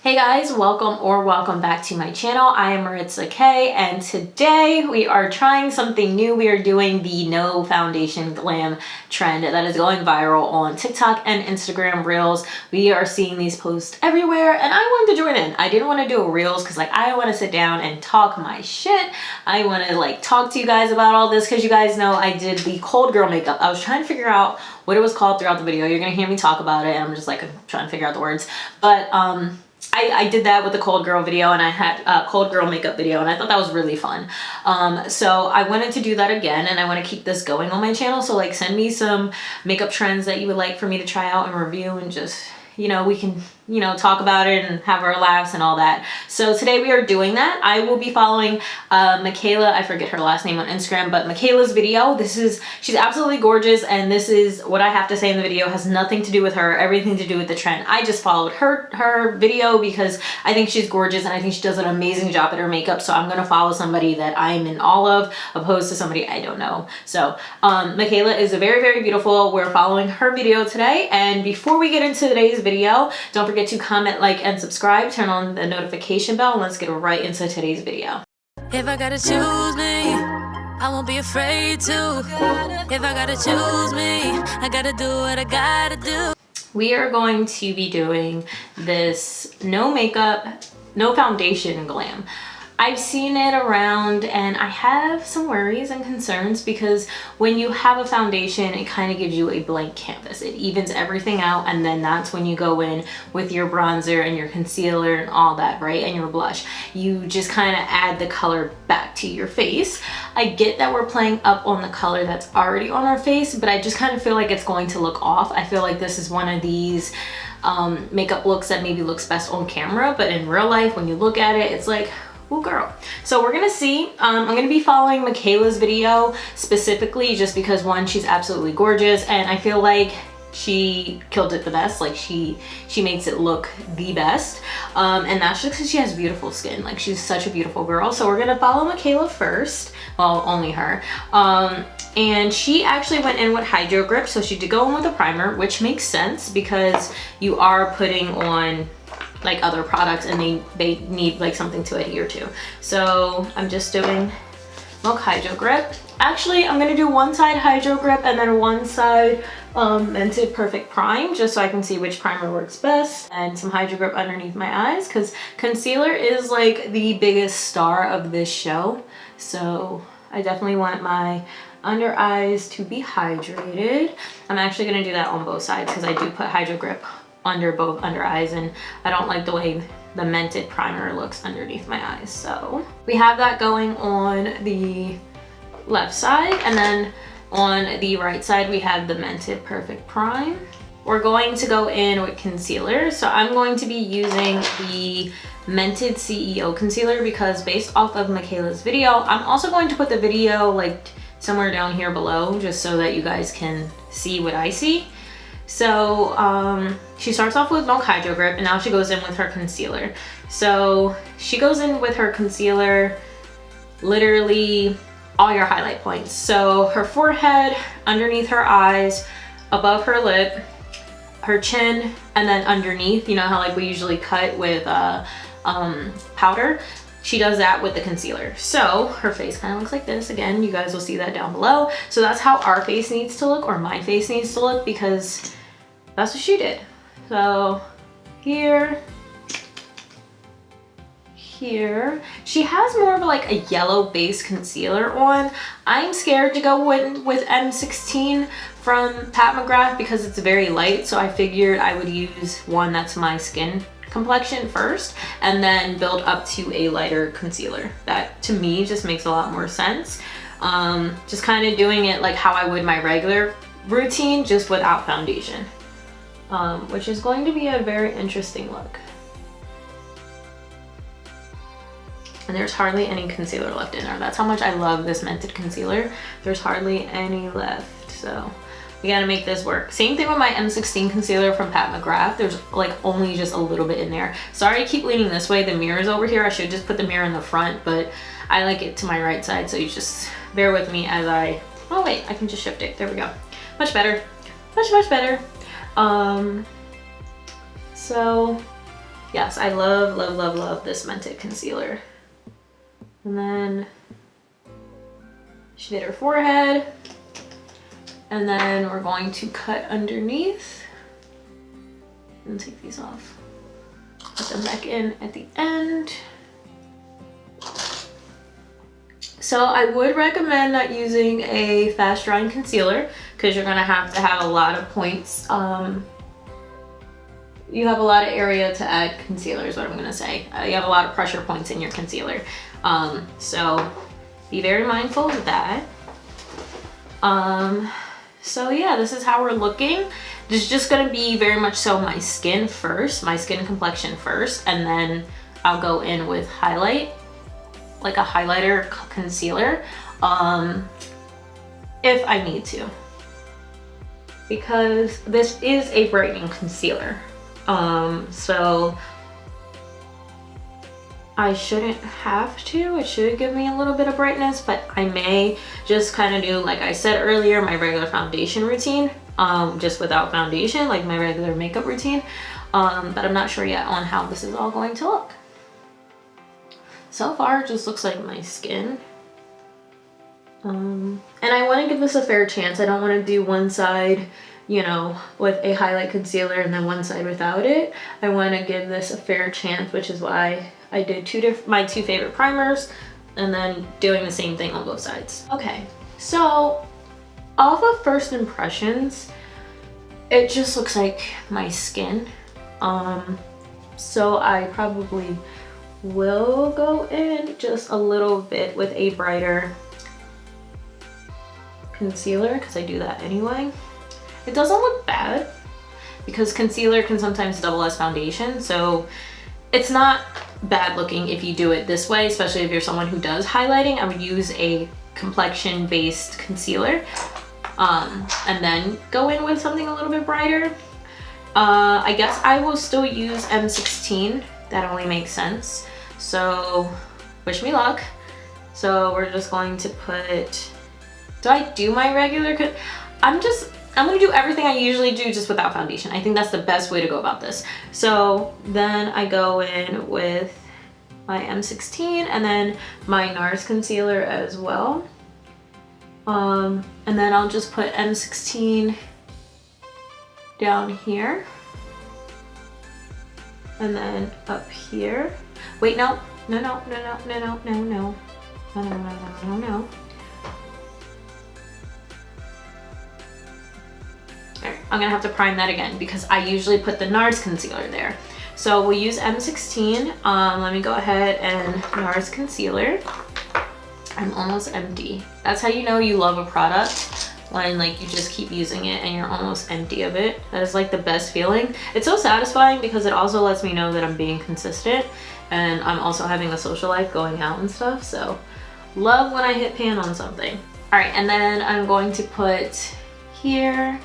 Hey guys, welcome back to my channel. I am Maritzah K, and today we are trying something new. We are doing the no foundation glam trend that is going viral on TikTok and Instagram Reels. We are seeing these posts everywhere and I wanted to join in. I didn't want to do a Reels because I want to sit down and talk my shit. I want to talk to you guys about all this because you guys know I did the cold girl makeup. I was trying to figure out what it was called throughout the video. You're gonna hear me talk about it and I'm just trying to figure out the words. But I did that with the cold girl video, and I had a cold girl makeup video, and I thought that was really fun. So I wanted to do that again, and I want to keep this going on my channel. So send me some makeup trends that you would like for me to try out and review, and just, we can, talk about it and have our laughs and all that. So today we are doing that. I will be following Michaela, I forget her last name on Instagram, but Michaela's video. She's absolutely gorgeous, and this is what I have to say in the video has nothing to do with her, everything to do with the trend. I just followed her video because I think she's gorgeous and I think she does an amazing job at her makeup. So I'm gonna follow somebody that I'm in all of, opposed to somebody I don't know. So Michaela is very, very beautiful. We're following her video today, and before we get into today's video, don't forget to comment, like, and subscribe. Turn on the notification bell, and let's get right into today's video. If I gotta choose me, I won't be afraid to. If I gotta choose me, I gotta do what I gotta do. We are going to be doing this no makeup, no foundation glam. I've seen it around and I have some worries and concerns because when you have a foundation, it kind of gives you a blank canvas. It evens everything out, and then that's when you go in with your bronzer and your concealer and all that, right? And your blush. You just kind of add the color back to your face. I get that we're playing up on the color that's already on our face, but I just kind of feel like it's going to look off. I feel like this is one of these makeup looks that maybe looks best on camera, but in real life, when you look at it, it's like, oh girl. So we're gonna see. I'm gonna be following Michaela's video specifically just because, one, she's absolutely gorgeous and I feel like she killed it the best. She makes it look the best, and that's just because she has beautiful skin. She's such a beautiful girl. So we're gonna follow Michaela first, well, only her, and she actually went in with Hydro Grip, so she did go in with a primer, which makes sense because you are putting on other products and they need something to adhere to. So I'm just doing Milk Hydro Grip. Actually, I'm gonna do one side Hydro Grip and then one side Mented Perfect Prime, just so I can see which primer works best, and some Hydro Grip underneath my eyes because concealer is the biggest star of this show. So I definitely want my under eyes to be hydrated. I'm actually gonna do that on both sides because I do put Hydro Grip under both under eyes, and I don't like the way the Mented primer looks underneath my eyes. So we have that going on the left side, and then on the right side we have the Mented Perfect Prime. We're going to go in with concealer, so I'm going to be using the Mented CEO concealer because based off of Michaela's video, I'm also going to put the video somewhere down here below just so that you guys can see what I see. So she starts off with Milk Hydro Grip, and now she goes in with her concealer. So she goes in with her concealer literally all your highlight points. So her forehead, underneath her eyes, above her lip, her chin, and then underneath. You know how we usually cut with powder? She does that with the concealer. So her face kind of looks like this. Again, you guys will see that down below. So that's how our face needs to look, or my face needs to look, because that's what she did. So here, she has more of a yellow base concealer on. I'm scared to go with M16 from Pat McGrath because it's very light. So I figured I would use one that's my skin complexion first and then build up to a lighter concealer. That to me just makes a lot more sense. Just kind of doing it how I would my regular routine, just without foundation, which is going to be a very interesting look. And there's hardly any concealer left in there. That's how much I love this Mented concealer. There's hardly any left, so we gotta make this work. Same thing with my M16 concealer from Pat McGrath. There's only just a little bit in there. Sorry I keep leaning this way. The mirror's over here. I should just put the mirror in the front, but I like it to my right side, so you just bear with me as oh wait, I can just shift it. There we go. Much better. Much better. So Yes, I love, love, love, love this Mented concealer. And then she did her forehead. And then we're going to cut underneath and take these off. Put them back in at the end. So I would recommend not using a fast drying concealer because you're gonna have to have a lot of points. You have a lot of area to add concealer is what I'm gonna say. You have a lot of pressure points in your concealer. So be very mindful of that. So yeah, this is how we're looking. This is just gonna be very much so my skin first, my skin complexion first, and then I'll go in with highlight, like a highlighter concealer, if I need to. Because this is a brightening concealer. So I shouldn't have to. It should give me a little bit of brightness, but I may just kind of do, like I said earlier, my regular foundation routine, just without foundation, like my regular makeup routine. But I'm not sure yet on how this is all going to look. So far, it just looks like my skin. And I want to give this a fair chance. I don't want to do one side, you know, with a highlight concealer and then one side without it. I want to give this a fair chance, which is why I did my two favorite primers and then doing the same thing on both sides. Okay, so off of first impressions, it just looks like my skin. So I probably will go in just a little bit with a brighter concealer because I do that anyway. It doesn't look bad because concealer can sometimes double as foundation, so it's not bad looking if you do it this way, especially if you're someone who does highlighting. I would use a complexion based concealer and then go in with something a little bit brighter. I guess I will still use M16. That only makes sense. So wish me luck. So we're just going to put, do I do my regular? I'm gonna do everything I usually do just without foundation. I think that's the best way to go about this. So then I go in with my M16 and then my NARS concealer as well. And then I'll just put M16 down here. And then up here. Wait, no. No. I'm gonna have to prime that again because I usually put the NARS concealer there. So we'll use M16. Let me go ahead and NARS concealer. I'm almost empty. That's how you know you love a product, when like you just keep using it and you're almost empty of it. That is like the best feeling. It's so satisfying because it also lets me know that I'm being consistent and I'm also having a social life, going out and stuff. So love when I hit pan on something. All right, and then I'm going to put here,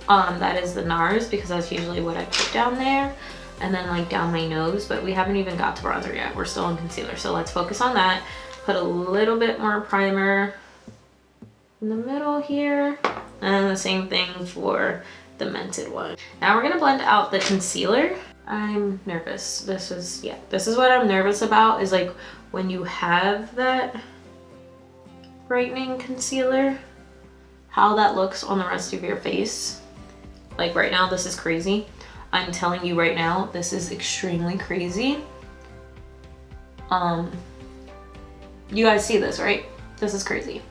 that is the NARS because that's usually what I put down there. And then like down my nose, but we haven't even got to bronzer yet. We're still in concealer. So let's focus on that. Put a little bit more primer in the middle here. And the same thing for the Mented one. Now we're gonna blend out the concealer. I'm nervous. This is what I'm nervous about, is like when you have that brightening concealer, how that looks on the rest of your face. Like right now, this is crazy. I'm telling you right now, this is extremely crazy. You guys see this, right? This is crazy.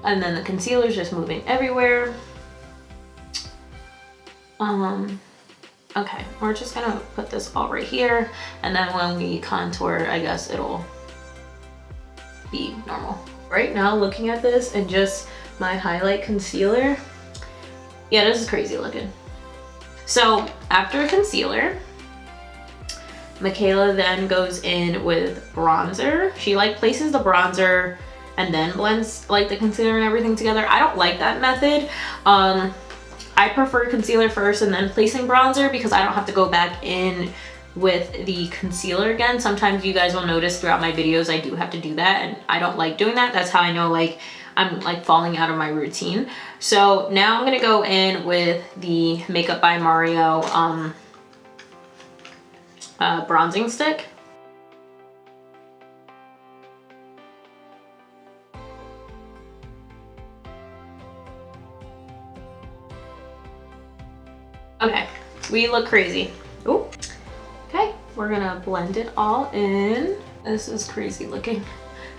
And then the concealer is just moving everywhere. Okay, we're just gonna put this all right here. And then when we contour, I guess it'll be normal. Right now, looking at this and just my highlight concealer, yeah, this is crazy looking. So after concealer, Michaela then goes in with bronzer. She like places the bronzer and then blends like the concealer and everything together. I don't like that method. I prefer concealer first and then placing bronzer because I don't have to go back in with the concealer again. Sometimes you guys will notice throughout my videos I do have to do that, and I don't like doing that. That's how I know like I'm like falling out of my routine. So now I'm gonna go in with the Makeup by Mario bronzing stick. Okay, we look crazy. Ooh. Okay, we're gonna blend it all in. This is crazy looking.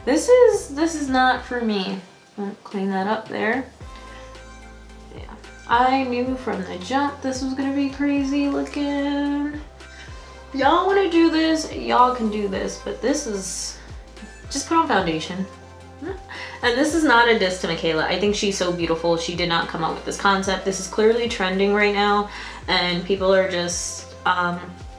This is not for me. I'll clean that up there. Yeah, I knew from the jump this was gonna be crazy looking. If y'all wanna do this, y'all can do this, but this is, just put on foundation. And this is not a diss to Michaela. I think she's so beautiful. She did not come up with this concept. This is clearly trending right now, and people are just,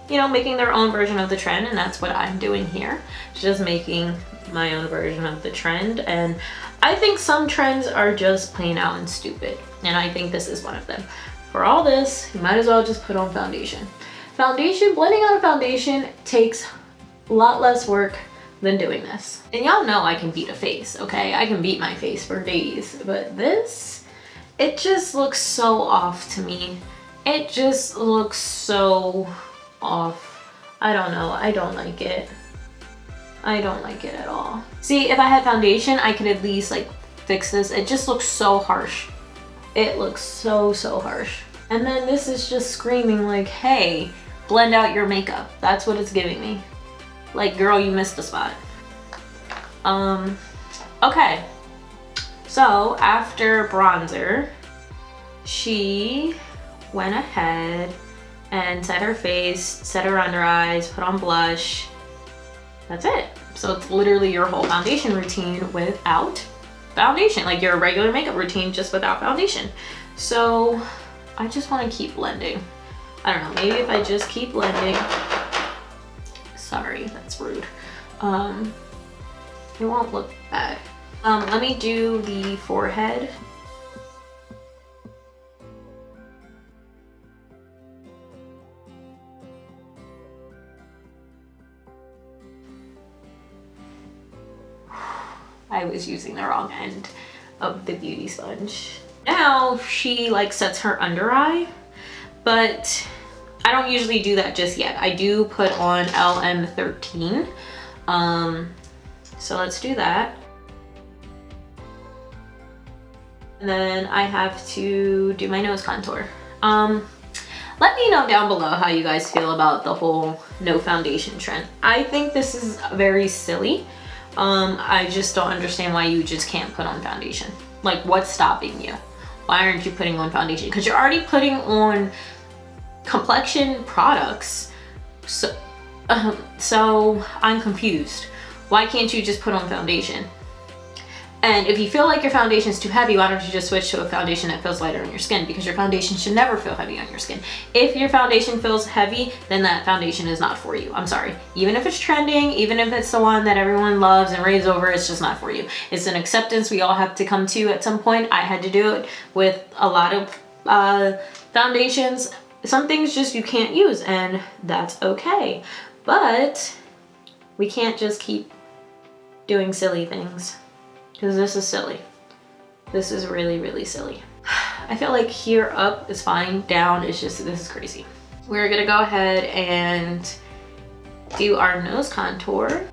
you know, making their own version of the trend, and that's what I'm doing here. Just making my own version of the trend, and I think some trends are just plain out and stupid, and I think this is one of them. For all this, you might as well just put on foundation. Foundation, blending on a foundation takes a lot less work than doing this. And y'all know I can beat a face, okay? I can beat my face for days, but this, it just looks so off to me. It just looks so off. I don't know, I don't like it. I don't like it at all. See, if I had foundation, I could at least like fix this. It just looks so harsh. It looks so harsh. And then this is just screaming like, hey, blend out your makeup. That's what it's giving me. Like, girl, you missed the spot. Okay. So after bronzer, she went ahead and set her face, set her under eyes, put on blush. That's it. So it's literally your whole foundation routine without foundation, like your regular makeup routine just without foundation. So I just want to keep blending. I don't know, maybe if I just keep blending. Sorry, that's rude. It won't look bad. Let me do the forehead. I was using the wrong end of the beauty sponge. Now she like sets her under eye, but I don't usually do that just yet. I do put on LM13. So let's do that. And then I have to do my nose contour. Let me know down below how you guys feel about the whole no foundation trend. I think this is very silly. I just don't understand why you just can't put on foundation. Like, what's stopping you? Why aren't you putting on foundation? Because you're already putting on complexion products. So I'm confused. Why can't you just put on foundation? And if you feel like your foundation is too heavy, why don't you just switch to a foundation that feels lighter on your skin? Because your foundation should never feel heavy on your skin. If your foundation feels heavy, then that foundation is not for you. I'm sorry. Even if it's trending, even if it's the one that everyone loves and raves over, it's just not for you. It's an acceptance we all have to come to at some point. I had to do it with a lot of foundations. Some things just you can't use, and that's okay. But we can't just keep doing silly things. Because this is silly. This is really silly. I feel like here up is fine, down is just, this is crazy. We're gonna go ahead and do our nose contour.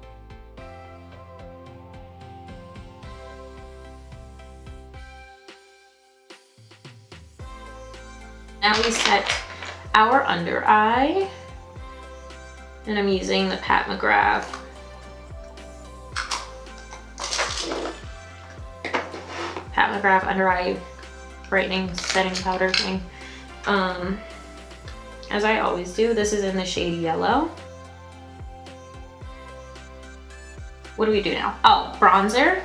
Now we set our under eye. And I'm using the Pat McGrath under eye brightening setting powder thing. As I always do, this is in the shade yellow. What do we do now? Oh, bronzer.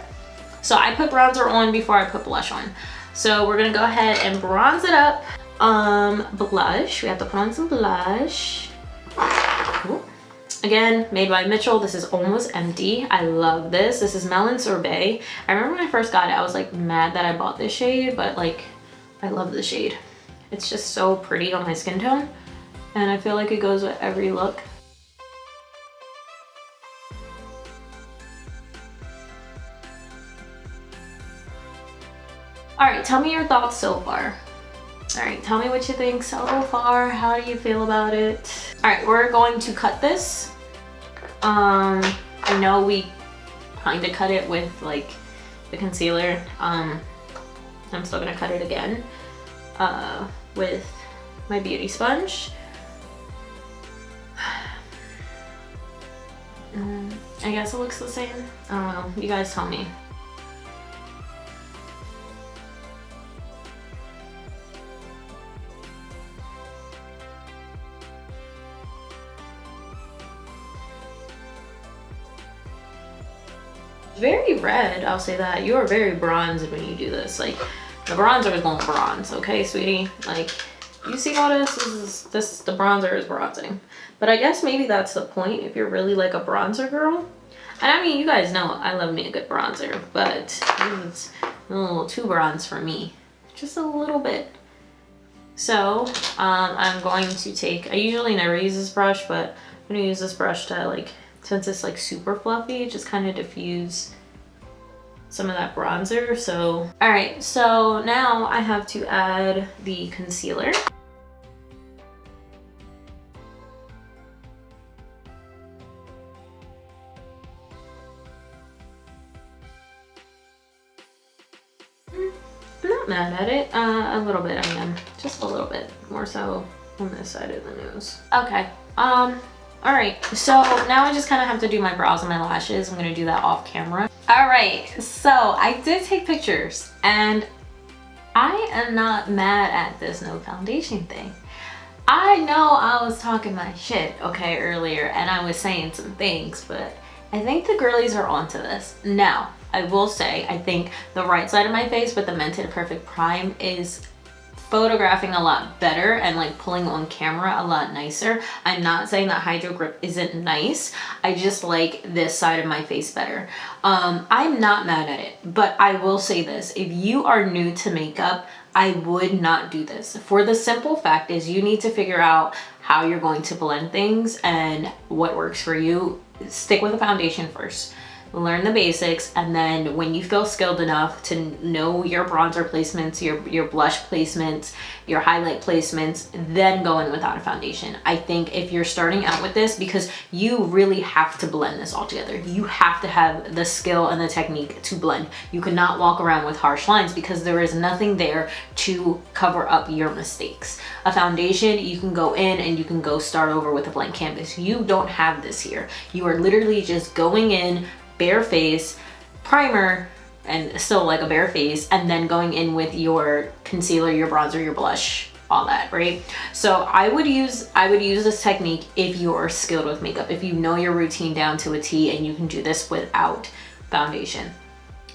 So I put bronzer on before I put blush on. So we're gonna go ahead and bronze it up. Blush, we have to put on some blush. Ooh. Again, made by Mitchell. This is almost empty. I love this. This is Melon Sorbet. I remember when I first got it, I was like mad that I bought this shade, but like, I love the shade. It's just so pretty on my skin tone, and I feel like it goes with every look. All right, tell me your thoughts so far. All right, tell me what you think so far. How do you feel about it? All right, we're going to cut this. I know we kind of cut it with like the concealer. I'm still gonna cut it again with my beauty sponge. I guess it looks the same. I don't know, you guys tell me. Very red, I'll say that. You are very bronzed when you do this. Like, the bronzer is going bronze, okay, sweetie? Like, you see all this? The bronzer is bronzing. But I guess maybe that's the point if you're really like a bronzer girl. And I mean, you guys know I love me a good bronzer, but it's a little too bronze for me. Just a little bit. So, I'm going to take, I usually never use this brush, but I'm gonna use this brush to like, since it's like super fluffy, just kind of diffuse some of that bronzer. So, all right, so now I have to add the concealer. I'm not mad at it. A little bit I am. Just a little bit. More so on this side of the nose. Okay. All right. So now I just kind of have to do my brows and my lashes. I'm going to do that off camera. All right. So I did take pictures and I am not mad at this no foundation thing. I know I was talking my shit, okay, earlier, and I was saying some things, but I think the girlies are onto this. Now, I will say, I think the right side of my face with the Mented Perfect Prime is photographing a lot better and like pulling on camera a lot nicer. I'm not saying that Hydro Grip isn't nice. I just like this side of my face better. I'm not mad at it, but I will say this. If you are new to makeup, I would not do this. For the simple fact is you need to figure out how you're going to blend things and what works for you. Stick with the foundation first. Learn the basics, and then when you feel skilled enough to know your bronzer placements, your blush placements, your highlight placements, then go in without a foundation. I think if you're starting out with this, because you really have to blend this all together. You have to have the skill and the technique to blend. You cannot walk around with harsh lines because there is nothing there to cover up your mistakes. A foundation, you can go in and you can go start over with a blank canvas. You don't have this here. You are literally just going in, bare face, primer, and still like a bare face, and then going in with your concealer, your bronzer, your blush, all that, right? So I would use this technique if you are skilled with makeup, if you know your routine down to a T and you can do this without foundation.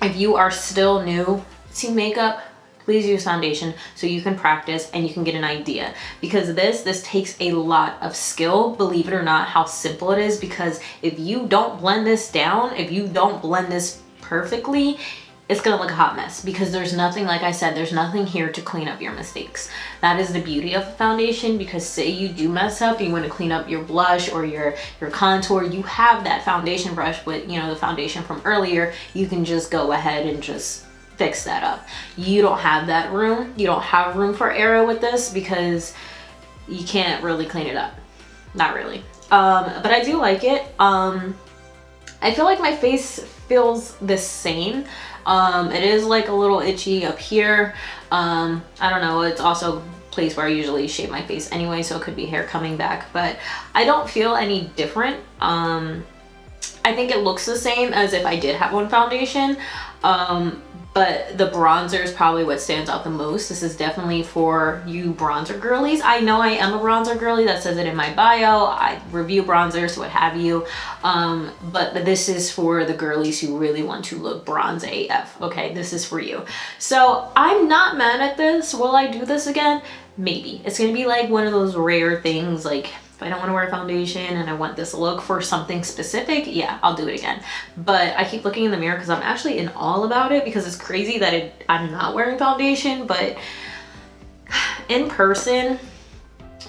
If you are still new to makeup, please use foundation so you can practice and you can get an idea, because this takes a lot of skill, believe it or not, how simple it is. Because if you don't blend this down, if you don't blend this perfectly, it's gonna look a hot mess, because there's nothing, like I said, there's nothing here to clean up your mistakes. That is the beauty of the foundation, because say you do mess up, you want to clean up your blush or your contour, you have that foundation brush with, you know, the foundation from earlier. You can just go ahead and just fix that up. You don't have that room. You don't have room for error with this because you can't really clean it up. Not really. But I do like it. I feel like my face feels the same. It is like a little itchy up here. I don't know. It's also a place where I usually shave my face anyway, so it could be hair coming back, but I don't feel any different. I think it looks the same as if I did have on foundation. But the bronzer is probably what stands out the most. This is definitely for you bronzer girlies. I know I am a bronzer girly, that says it in my bio. I review bronzers, what have you. But this is for the girlies who really want to look bronze AF, okay? This is for you. So I'm not mad at this. Will I do this again? Maybe. It's gonna be like one of those rare things, like if I don't want to wear foundation and I want this look for something specific, yeah, I'll do it again. But I keep looking in the mirror because I'm actually in awe about it, because it's crazy that I'm not wearing foundation, but in person,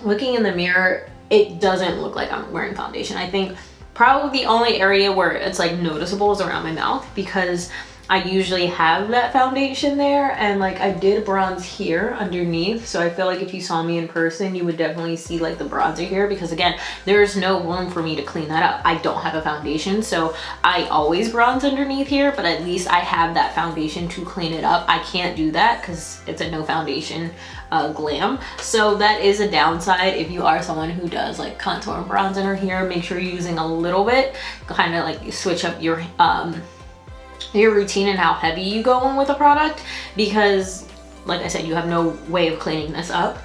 looking in the mirror, it doesn't look like I'm wearing foundation. I think probably the only area where it's like noticeable is around my mouth, because I usually have that foundation there, and like I did bronze here underneath, so I feel like if you saw me in person you would definitely see like the bronzer here, because again, there's no room for me to clean that up. I don't have a foundation, so I always bronze underneath here, but at least I have that foundation to clean it up. I can't do that because it's a no foundation glam, so that is a downside. If you are someone who does like contour and bronze under here, make sure you're using a little bit, kind of like switch up your routine and how heavy you go in with a product, because like I said, you have no way of cleaning this up.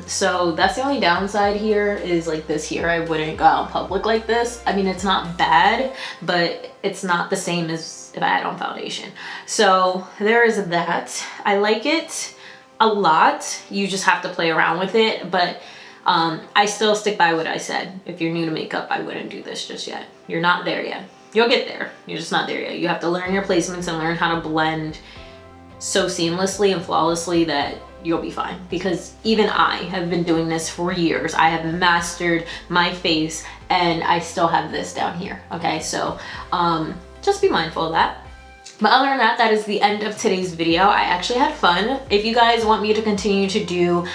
So that's the only downside here, is like this here. I wouldn't go out in public like this. I mean, it's not bad, but it's not the same as if I had on foundation. So there is that. I like it a lot. You just have to play around with it, but I still stick by what I said. If you're new to makeup, I wouldn't do this just yet. You're not there yet. You'll get there. You're just not there yet. You have to learn your placements and learn how to blend so seamlessly and flawlessly that you'll be fine. Because even I have been doing this for years. I have mastered my face and I still have this down here. Okay, so just be mindful of that. But other than that, that is the end of today's video. I actually had fun. If you guys want me to continue to do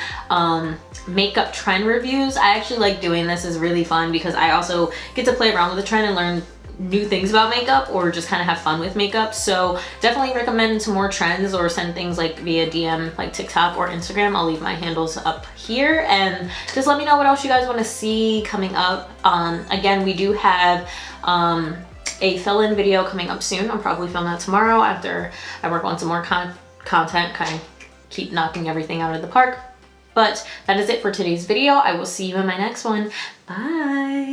makeup trend reviews, I actually like doing this. Is really fun because I also get to play around with the trend and learn new things about makeup, or just kind of have fun with makeup. So definitely recommend some more trends, or send things like via DM, like TikTok or Instagram. I'll leave my handles up here, and just let me know what else you guys want to see coming up. Again, we do have a fill-in video coming up soon. I'll probably film that tomorrow after I work on some more content, kind of keep knocking everything out of the park. But that is it for today's video. I will see you in my next one. Bye.